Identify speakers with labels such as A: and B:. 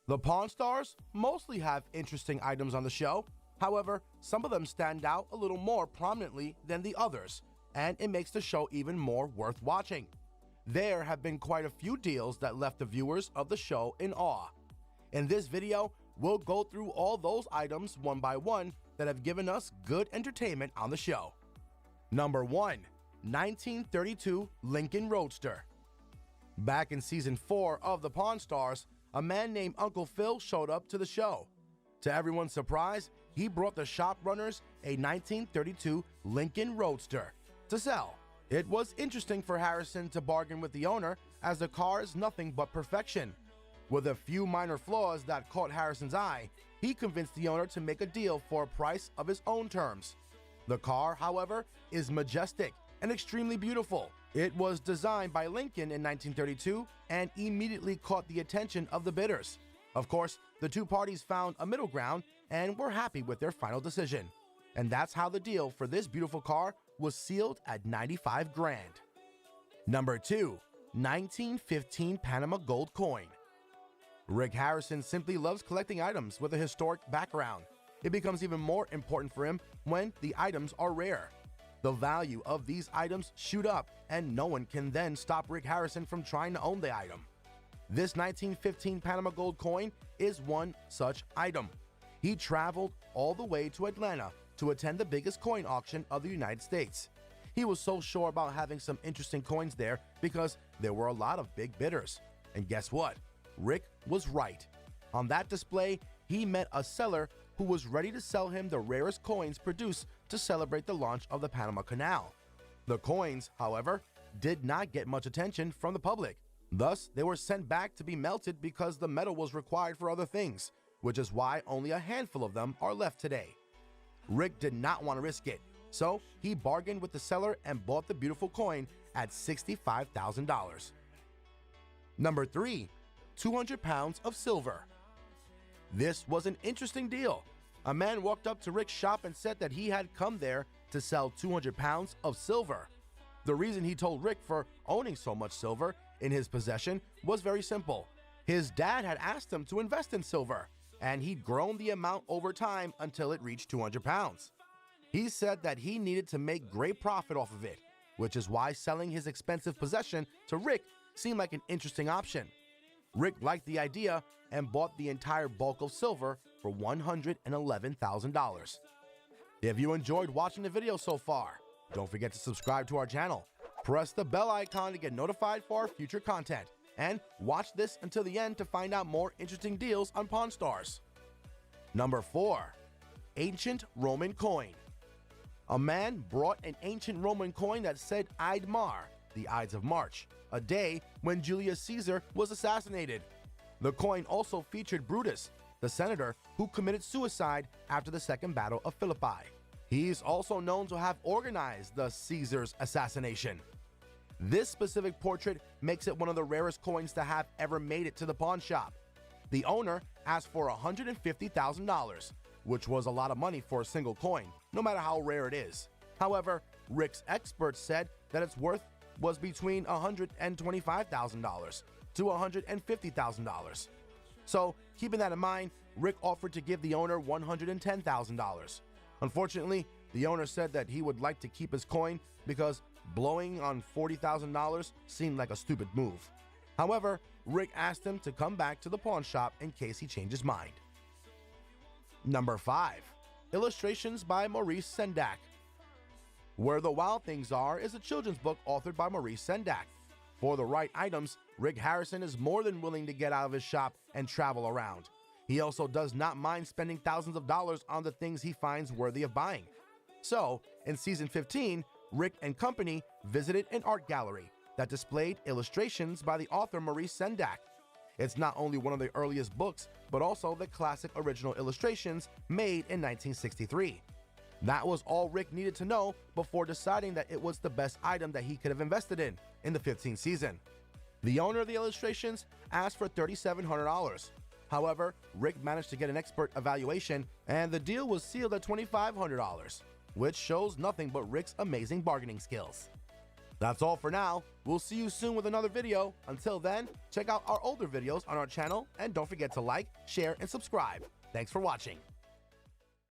A: The Pawn Stars mostly have interesting items on the show. However, some of them stand out a little more prominently than the others, and it makes the show even more worth watching. There have been quite a few deals that left the viewers of the show in awe. In this video, we'll go through all those items one by one that have given us good entertainment on the show. Number 1. 1932 Lincoln Roadster. Back in Season 4 of The Pawn Stars, a man named Uncle Phil showed up to the show. To everyone's surprise, he brought the shop runners a 1932 Lincoln Roadster to sell. It was interesting for Harrison to bargain with the owner, as the car is nothing but perfection. With a few minor flaws that caught Harrison's eye, he convinced the owner to make a deal for a price of his own terms. The car, however, is majestic and extremely beautiful. It was designed by Lincoln in 1932 and immediately caught the attention of the bidders. Of course, the two parties found a middle ground and were happy with their final decision. And that's how the deal for this beautiful car was sealed at $95 grand. Number 2. 1915 Panama Gold Coin. Rick Harrison simply loves collecting items with a historic background. It becomes even more important for him when the items are rare. The value of these items shoot up, and no one can then stop Rick Harrison from trying to own the item. This 1915 Panama Gold coin is one such item. He traveled all the way to Atlanta to attend the biggest coin auction of the United States. He was so sure about having some interesting coins there because there were a lot of big bidders. And guess what? Rick was right. On that display, he met a seller who was ready to sell him the rarest coins produced to celebrate the launch of the Panama Canal. The coins, however, did not get much attention from the public. Thus, they were sent back to be melted because the metal was required for other things, which is why only a handful of them are left today. Rick did not want to risk it, so he bargained with the seller and bought the beautiful coin at $65,000. Number 3. 200 pounds of silver. This was an interesting deal. A man walked up to Rick's shop and said that he had come there to sell 200 pounds of silver. The reason he told Rick for owning so much silver in his possession was very simple. His dad had asked him to invest in silver, and he'd grown the amount over time until it reached 200 pounds. He said that he needed to make great profit off of it, which is why selling his expensive possession to Rick seemed like an interesting option. Rick liked the idea and bought the entire bulk of silver for $111,000. If you enjoyed watching the video so far, don't forget to subscribe to our channel. Press the bell icon to get notified for our future content, and watch this until the end to find out more interesting deals on Pawn Stars. Number 4. Ancient Roman Coin. A man brought an ancient Roman coin that said Ide Mar, the Ides of March, a day when Julius Caesar was assassinated. The coin also featured Brutus, the senator who committed suicide after the Second Battle of Philippi. He's also known to have organized the Caesar's assassination. This specific portrait makes it one of the rarest coins to have ever made it to the pawn shop. The owner asked for $150,000, which was a lot of money for a single coin, no matter how rare it is. However, Rick's experts said that its worth was between $125,000 to $150,000. So, keeping that in mind, Rick offered to give the owner $110,000. Unfortunately, the owner said that he would like to keep his coin because blowing on $40,000 seemed like a stupid move. However, Rick asked him to come back to the pawn shop in case he changed his mind. Number 5. Illustrations by Maurice Sendak. Where the Wild Things Are is a children's book authored by Maurice Sendak. For the right items, Rick Harrison is more than willing to get out of his shop and travel around. He also does not mind spending thousands of dollars on the things he finds worthy of buying. So, in Season 15, Rick and company visited an art gallery that displayed illustrations by the author Maurice Sendak. It's not only one of the earliest books, but also the classic original illustrations made in 1963. That was all Rick needed to know before deciding that it was the best item that he could have invested in the 15th season. The owner of the illustrations asked for $3,700. However, Rick managed to get an expert evaluation, and the deal was sealed at $2,500, which shows nothing but Rick's amazing bargaining skills. That's all for now. We'll see you soon with another video. Until then, check out our older videos on our channel and don't forget to like, share, and subscribe. Thanks for watching.